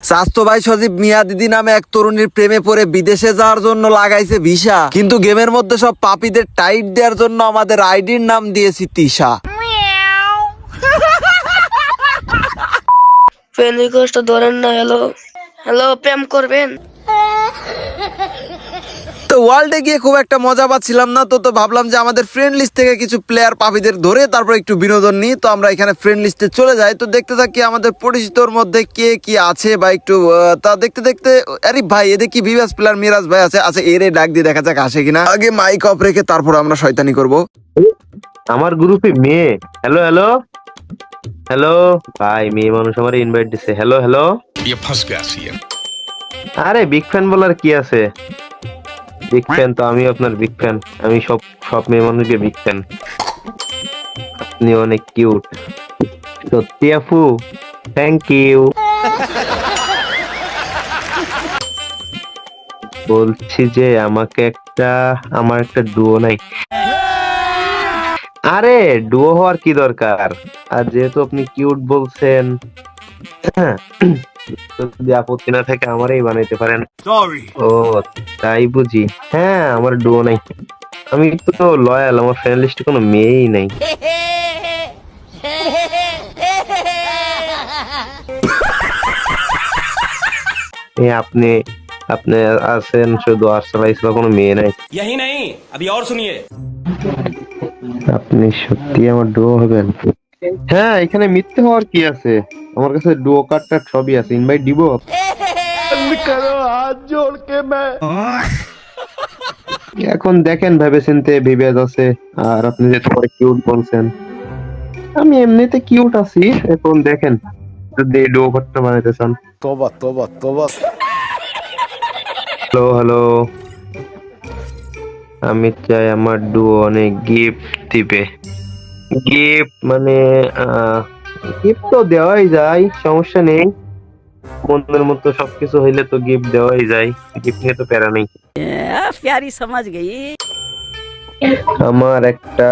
স্বাস্থ্য ভাই সজীব মিয়া দিদি নামে এক তরুণীর প্রেমে পড়ে বিদেশে যাওয়ার জন্য লাগাইছে ভিসা, কিন্তু গেমের মধ্যে সব পাপীদের টাইট দেওয়ার জন্য আমাদের আইডির নাম দিয়েছি তিশা। ফ্রেন্ড রিকোয়েস্ট ধরেন না। হ্যালো হ্যালো, প্রেম করবেন? তো ওয়ার্ল্ডে গিয়ে খুব একটা মজা পাচ্ছিলাম না, তো ভাবলাম যে আমাদের ফ্রেন্ড লিস্ট থেকে কিছু প্লেয়ার পাপীদের ধরে তারপর একটু বিনোদন নিই। তো আমরা এখানে ফ্রেন্ড লিস্টে চলে যাই, তো দেখতে থাকি আমাদের পরিচিতর মধ্যে কে কি আছে বা একটু তা দেখতে দেখতে আরে ভাই এদের কি ভিভাস প্লেয়ার মিরাজ ভাই আছে। আচ্ছা এর ডাক দিয়ে দেখা যাক আসে কিনা। আগে মাইক অফ রেখে তারপর আমরা শয়তানি করব। আমার গ্রুপে মেয়ে। হ্যালো হ্যালো হ্যালো ভাই, মেয়ে মানুষ আমার ইনভাইট দিছে। হ্যালো হ্যালো, আরে বিগ ফ্যান বলার কি আছে? বিগ ফ্যান তো আমি, আপনার বিগ ফ্যান আমি। সব মেয়ে মানুষকে বিগ ফ্যান। আপনি অনেক কিউট, সত্যি আপু, থ্যাংক ইউ। বলছি যে আমার একটা ডুও নাই। আরে ডুও হওয়ার কি দরকার? আর যেহেতু আপনি কিউট বলছেন, যদি আপত্তি না থাকে আমারই বানাইতে পারেন। ও তাই বুঝি। হ্যাঁ, আমার ডুও নাই। আমি তো লয়াল, আমার ফ্রেন্ড লিস্টে কোনো মেয়েই নাই। আপনি আপনি আছেন শুধু, আর্সেনাল বা কোনো মেয়ে নাই। यही नहीं, अभी और सुनिए। আপনি সত্যি আমার ডুও হবেন? হ্যাঁ, এখানে মিথ্যে হওয়ার কি আছে? আমার কাছে ডুও কার্ডটা সবই আছে, ইনভাইট দিব। এখন দেখেন ভেবে চিন্তে বিভেদ আছে। আর আপনি যে তোমার কিউট বলছেন, আমি এমনিতে কিউট আছি। এখন দেখেন যদি ডুও কার্ডটা বানাইতে চান। তোবা তোবা তোবা। হ্যালো হ্যালো, আমি চাই আমার ডুও অনেক গিফট দিবে। গিফট মানে গিফট তো দেওয়াই যায়, সমস্যা নেই। বন্ধুদের মতো সবকিছু হইলে তো গিফট দেওয়াই যায়, গিফট নিয়ে তো প্যারা নেই। प्यारी समझ गई। আমার একটা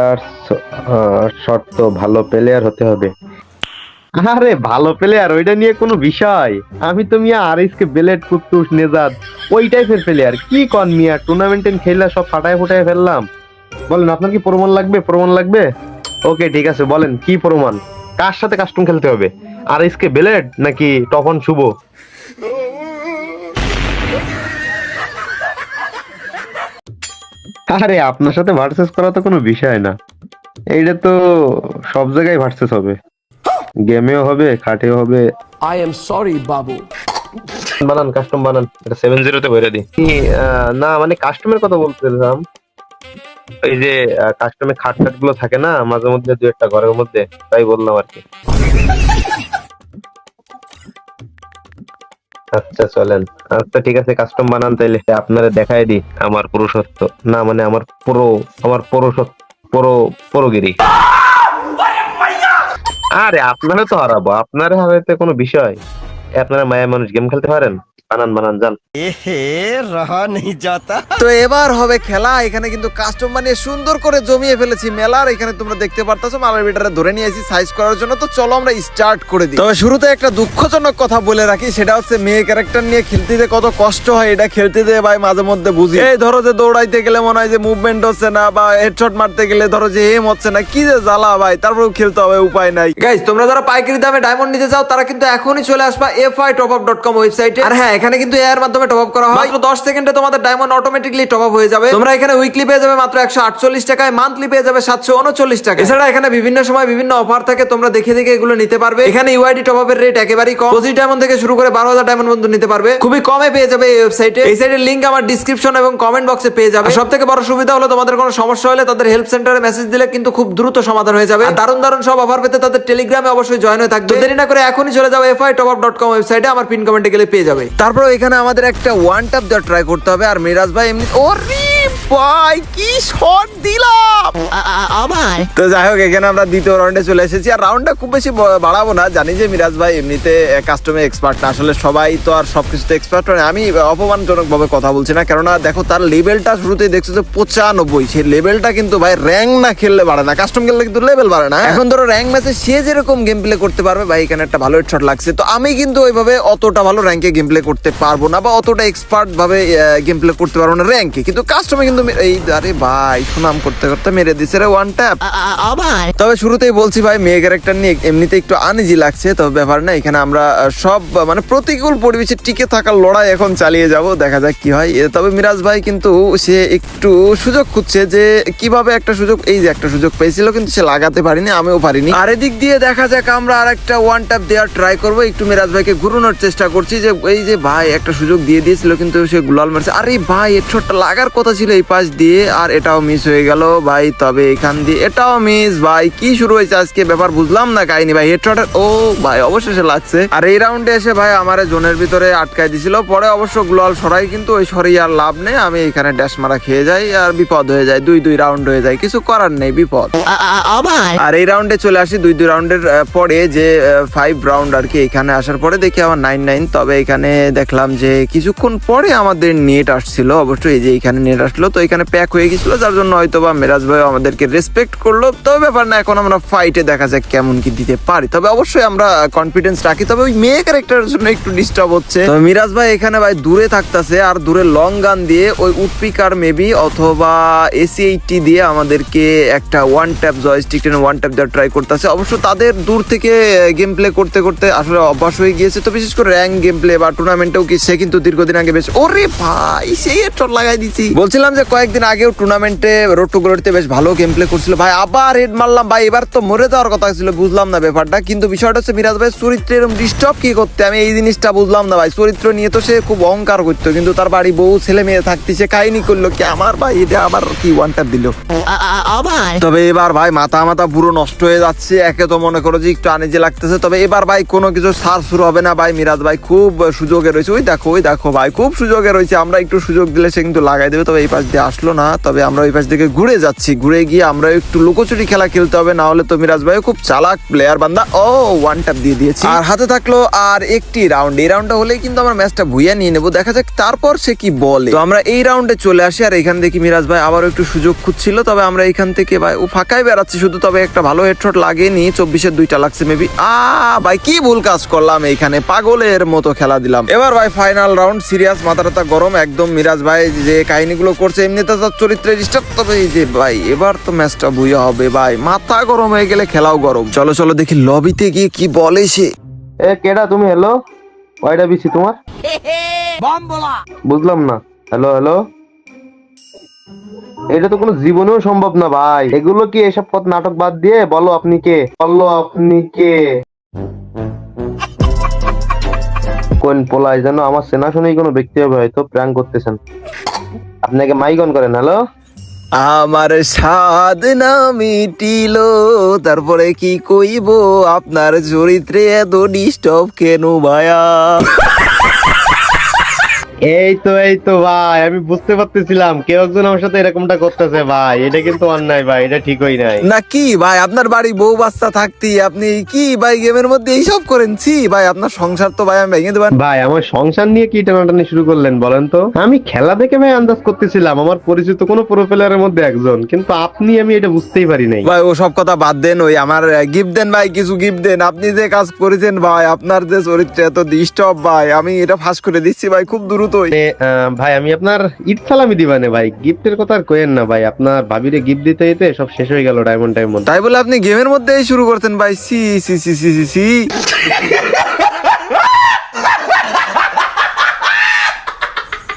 শর্ত, ভালো প্লেয়ার হতে হবে। আরে ভালো প্লেয়ার ওইটা নিয়ে কোনো বিষয়? আমি তো মিয়া আরএসকে বেলেট কুত্তুস নেজাদ ওই টাইপের প্লেয়ার। কি কন মিয়া, টুর্নামেন্টে খেলা সব ফাটায় ফুটায় ফেললাম। বলেন আপনার কি প্রমাণ লাগবে? প্রমাণ লাগবে? ওকে ঠিক আছে, বলেন কি প্রমাণ? কার সাথে কাস্টম খেলতে হবে? আরএসকে বেলেট নাকি তখন শুভ? আরে আপনার সাথে ভার্সেস করা তো কোনো বিষয় না। এইটা তো সব জায়গায় ভার্সেস হবে, গেমেও হবে, খাটেও হবে। I am sorry, বাবু। বানান, কাস্টম বানান, এটা 7-0 তে ভরে দি। না মানে কাস্টমের কথা বলতেছিলাম। এই যে কাস্টমে খাট গুলো থাকে না মাঝে মধ্যে দু একটা ঘরের মধ্যে, তাই বললাম আর কি। আচ্ছা চলেন, আচ্ছা ঠিক আছে কাস্টম বানান তাইলে। আপনারা দেখাই দি আমার পুরুষত্ব, না মানে আমার পুরুষত্ব, পুরোগিরি। আরে আপনারা তো হারাবো, আপনারা হারাইতে কোনো বিষয়? আপনারা মায়া মানুষ গেম খেলতে পারেন? বানান বানান যান। রহা নেই যাতা। তো এবার হবে খেলা। এখানে কিন্তু কাস্টম বানিয়ে সুন্দর করে জমিয়ে ফেলেছি মেলার। এখানে তোমরা দেখতে পারতাছো মালার বিটারে ধরে নিয়ে এসেছি সাইজ করার জন্য। তো চলো আমরা স্টার্ট করে দিই। তবে শুরুতে একটা দুঃখজনক কথা বলে রাখি, সেটা হচ্ছে মেয়ে ক্যারেক্টার নিয়ে খেলতে যে কত কষ্ট হয় এটা খেলতে যে ভাই মাঝে মধ্যে বুঝি। এই ধরো যে দৌড়াইতে গেলে মনে হয় যে মুভমেন্ট হচ্ছে না, বা হেডশট মারতে গেলে ধরো যে এম হচ্ছে না, কি যে জ্বালা ভাই। তারপরেও খেলতে হবে, উপায় নাই। গাইস তোমরা যারা পাইকারি দামে ডায়মন্ড নিতে চাও তারা কিন্তু এখনই চলে আসবা fi-topup.com ওয়েবসাইটে। আর হ্যাঁ, এখানে কিন্তু এর মাধ্যমে টপ আপ করা হয়। মাত্র 10 সেকেন্ডে তোমাদের ডায়মন্ড অটোমেটিক্যালি টপ আপ হয়ে যাবে। তোমরা এখানে উইকলি পেয়ে যাবে মাত্র 148 টাকায়, মান্থলি পেয়ে যাবে 739 টাকা। এছাড়া এখানে বিভিন্ন সময় বিভিন্ন অফার থাকে, তোমরা দেখে দেখে এগুলো নিতে পারবে। এখানে ইউআইডি টপ আপের রেট একেবারেই কম, 25 ডায়মন্ড থেকে শুরু করে 12,000 ডায়মন্ড পর্যন্ত নিতে পারবে, খুবই কমে পেয়ে যাবে এই ওয়েবসাইটে। এই সাইটের লিংক আমার ডেসক্রিপশন এবং কমেন্ট বক্সে পেয়ে যাবে। সবথেকে বড় সুবিধা হলো তোমাদের কোনো সমস্যা হলে তাদের হেল্প সেন্টারে মেসেজ দিলে কিন্তু খুব দ্রুত সমাধান হয়ে যাবে। আর দারুণ দারুণ সব অফার পেতে তাদের টেলিগ্রামে অবশ্যই জয়েন হয়ে থাকবে। দেরি না করে এখনই চলে যাও fi-topup.com ওয়েবসাইটে, আমার পিন কমেন্টে গেলে পেয়ে যাবে। তারপর এখানে আমাদের একটা ওয়ান ট্যাপ দেওয়া ট্রাই করতে হবে। আর মিরাজ ভাই এমনি ভাই কি শট দিলাম। তো যাই হোক, এখানে আমরা দ্বিতীয় রাউন্ডে চলে এসেছি। আর রাউন্ডটা খুব বেশি বাড়াবো না, জানি যে মিরাজ ভাই এমনিতে কাস্টমে এক্সপার্ট না। আসলে সবাই তো আর সবকিছুতে এক্সপার্ট হয় না। আমি অপমানজনক ভাবে কথা বলছি না, কেননা দেখো তার লেভেলটা শুরুতেই দেখছো যে 95। সেই লেভেলটা কিন্তু ভাই র্যাঙ্ক না খেললে বাড়ে না, কাস্টম খেললে কিন্তু লেভেল বাড়ে না। এখন ধরো র্যাঙ্ক ম্যাচে সে যেরকম গেম প্লে করতে পারবে, ভাই এখানে একটা ভালো হেডশট লাগছে। তো আমি কিন্তু ওইভাবে অতটা ভালো র্যাঙ্কে গেম প্লে করতে পারবো না, বা অতটা এক্সপার্ট ভাবে গেম প্লে করতে পারবো না র্যাঙ্কে। কিন্তু কাস্টমে কিন্তু এই আরে ভাই সুনাম করতে করতে মেরে দিছে রে ওয়ান ট্যাপ। তবে শুরুতেই বলছি ভাই, মেয়ে ক্যারেক্টার নিয়ে এমনিতে একটু আনইজি লাগছে। তবে ব্যাপার না, এখানে আমরা সব মানে প্রতিকূল পরিবেশে টিকে থাকার লড়াই এখন চালিয়ে যাব, দেখা যাক কি হয়। তবে মিরাজ ভাই কিন্তু সে একটু সুযোগ খুঁজছে যে কিভাবে একটা সুযোগ, এই যে একটা সুযোগ পেয়েছিল কিন্তু সে লাগাতে পারিনি, আমিও পারিনি। আর এদিক দিয়ে দেখা যাক আমরা আর একটা ওয়ান ট্যাপ দেওয়ার ট্রাই করবো। একটু মিরাজ ভাইকে ঘুরানোর চেষ্টা করছি যে এই যে ভাই একটা সুযোগ দিয়ে দিয়েছিল কিন্তু সে গুলাল মারছে। আরে ভাই হেডশটটা লাগার কথা ছিল এই পাশ দিয়ে, আর এটাও মিস হয়ে গেল ভাই। তবে এখান দিয়ে এটাও মিস। ভাই কি শুরু হয়েছে আজকে, ব্যাপার বুঝলাম না কাহিনী ভাই। হেডশটের ও ভাই অবশেষে লাগছে। আর এই রাউন্ডে এসে ভাই আমার জোনের ভিতরে আটকাই দিছিল, পরে অবশ্য গ্লোয়াল সরাই, কিন্তু ওই সরিয়ে আর লাভ নেই। আমি এখানে ড্যাশ মারা খেয়ে যাই আর বিপদ হয়ে যায়, 2-2 রাউন্ড হয়ে যায়, কিছু করার নেই, বিপদ। আর এই রাউন্ডে চলে আসি 2-2 রাউন্ডের পরে, যে 5 রাউন্ড আর কি। এখানে আসার পরে দেখি আমার 9-9। তবে এখানে দেখলাম যে কিছুক্ষণ পরে আমাদের নেট আসছিল, অবশ্যই এই যে এখানে নেট আসলো, তো এখানে প্যাক হয়ে গেছিল, যার জন্য হয়তো বা মিরাজ ভাই আমাদেরকে রেসপেক্ট করলো। তবে ব্যাপার না, এখন আমরা ফাইটে দেখা যাক কেমন কি দিতে পারি। তবে অবশ্যই আমরা কনফিডেন্স রাখি। তবে ওই মেয়ে ক্যারেক্টারের জন্য একটু ডিস্টার্ব হচ্ছে। তবে মিরাজ ভাই এখানে ভাই দূরে থাকতেছে, আর দূরে লং গান দিয়ে ওই উডপিকার মেবি অথবা AC-80 দিয়ে আমাদেরকে একটা ওয়ান ট্যাপ জয়স্টিক টেনে ওয়ান ট্যাপ দেওয়ার ট্রাই করতেছে। অবশ্য তাদের দূর থেকে গেম প্লে করতে করতে আসলে অভ্যাস হয়ে গিয়েছে। তো বিশেষ করে র্যাঙ্ক গেম প্লে বা টুর্নামেন্টেও কি সে কিন্তু দীর্ঘদিন আগে বেশ, ওরে ভাই সেই হেডশট লাগাই দিছি। বলছিলাম যে কয়েকদিন আগেও টুর্নামেন্টে রোড টু গ্লোরিতে বেশ ভালো গেম প্লে করছিল ভাই, আবার হেড মারলাম ভাই। এবার তো মরে যাওয়ার কথা ছিল, বুঝলাম না ব্যাপারটা। কিন্তু বিষয়টা হচ্ছে মিরাজ ভাই চরিত্রের ডিস্টার্ব কি করতে, আমি এই জিনিসটা বুঝলাম না ভাই। চরিত্র নিয়ে তো সে খুব অহংকার করতো, কিন্তু তার বাড়ি বউ ছেলে মেয়ে থাকতে সে কাহিনী করলো কি আমার ভাই, এটা আবার কি ওয়ান ট্যাপ দিল। তবে এবার ভাই মাথা পুরো নষ্ট হয়ে যাচ্ছে। একে তো মনে করো যে একটু আনিজি লাগতেছে। তবে এবার ভাই কোনো কিছু সার শুরু হবে না ভাই। মিরাজ ভাই খুব সুযোগে রয়েছে, ওই দেখো ভাই খুব সুযোগে রয়েছে। আমরা একটু সুযোগ দিলে সে কিন্তু লাগাই দেবে। তবে এই পাশ দিয়ে আসলো না, তবে আমরা ওই পাশ থেকে ঘুরে যাচ্ছি। ঘুরে গিয়ে আমরা একটু লুকোচুরি খেলা খেলতে হবে, না হলে তো মিরাজ ভাই খুব চালাক প্লেয়ার বান্দা। ও ওয়ান ট্যাপ দিয়ে দিয়েছি, আর হাতে থাকলো আর একটি রাউন্ড। এই রাউন্ডটা হলেই কিন্তু আমরা ম্যাচটা ভুইয়া নিয়ে নেবো, দেখা যাক তারপর সে কি বলে। তো আমরা এই রাউন্ডে চলে আসি, আর এখান থেকে মিরাজ ভাই আবারও একটু সুযোগ খুঁজছিল। তবে আমরা এখান থেকে ভাই ও ফাঁকাই বেড়াচ্ছি শুধু। তবে একটা ভালো হেডশট লাগেনি, 24-এর 2টা লাগছে মেবি। ভাই কি ভুল কাজ করলাম এইখানে, পাগলের মতো খেলা দিলাম। এবার ভাই ফাইনাল রাউন্ড, সিরিয়াস, মাথা গরম একদম। মিরাজ ভাই যে কাহিনীগুলো করছে এমনিতে তার চরিত্রের ডিস্টার্ব। তবে এই যে ভাই এবার তো ম্যাচটা ভুইয়া হবে ভাই, মাথা গরম হয়ে গেলে খেলাও গরম। চলো দেখি লবিতে গিয়ে কি বলে সে। এ কেডা তুমি? হ্যালো, কয়টা বিসি তোমার? বুঝলাম না। হ্যালো, এটা তো কোনো জীবনেও সম্ভব না ভাই। এগুলো কি, এসব পথ নাটক বাদ দিয়ে বলো আপনি কে? কোন পোলায় যেন আমার চেনা শুনেই কোনো ব্যক্তি হবে, হয়তো প্র্যাঙ্ক করতেছেন। আপনাকে মাইক অন করেন। হ্যালো, আমার স্বাদ না মিটিল, তারপরে কি কইব আপনার চরিত্রে এত ডিস্টার্ব কেন ভাইয়া? এই তো ভাই, আমি বুঝতে পারতেছিলাম কেউ একজন আমার সাথে এরকমটা করতেছে ভাই। এটা কিন্তু অন্যায় ভাই, এটা ঠিকই নাই। না কি ভাই, আপনার বাড়ি বউ বাচ্চা থাকতি আপনি কি ভাই গেমের মধ্যে এইসব করেনছি ভাই? আপনার সংসার তো ভাই আমি ভেঙে দেবেন ভাই। আমার সংসার নিয়ে কি টানাটানি শুরু করলেন বলেন তো? আমি খেলা দেখে ভাই আন্দাজ করতেছিলাম আমার পরিচিত কোনো প্রো প্লেয়ারের মধ্যে একজন, কিন্তু আপনি, আমি এটা বুঝতেই পারি নাই ভাই। ও সব কথা বাদ দেন, ওই আমার গিফট দেন ভাই, কিছু গিফট দেন। আপনি যে কাজ করেছেন ভাই, আপনার যে চরিত্রে এত ডিস্টার্ব ভাই, আমি এটা ফাঁস করে দিচ্ছি ভাই খুব দ্রুত। ভাই আমি আপনার ঈদ সালামি দিবানে ভাই, গিফটের কথা আর কইেন না ভাই। আপনার ভাবিরে গিফট দিতে দিতে সব শেষ হয়ে গেল ডায়মন্ড। তাই বলে আপনি গেমের মধ্যেই শুরু করতেন ভাই? C C C C C C.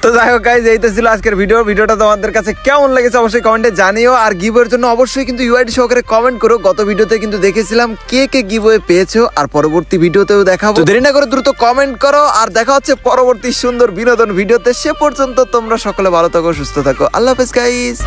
তো যাই হোক গাইজ, এই তো ছিল আজকের ভিডিওটা তোমাদের কাছে কেমন লেগেছে অবশ্যই কমেন্টে জানিও। আর গিভওয়ের জন্য অবশ্যই কিন্তু ইউআইডি সহকারে কমেন্ট করো। গত ভিডিওতে কিন্তু দেখেছিলাম কে গিভওয়ে পেয়েছো, আর পরবর্তী ভিডিওতেও দেখাবো। তো দেরি না করে দ্রুত কমেন্ট করো, আর দেখা হচ্ছে পরবর্তী সুন্দর বিনোদন ভিডিওতে। সে পর্যন্ত তোমরা সকলে ভালো থাকো, সুস্থ থাকো। আল্লাহ হাফেজ গাইজ।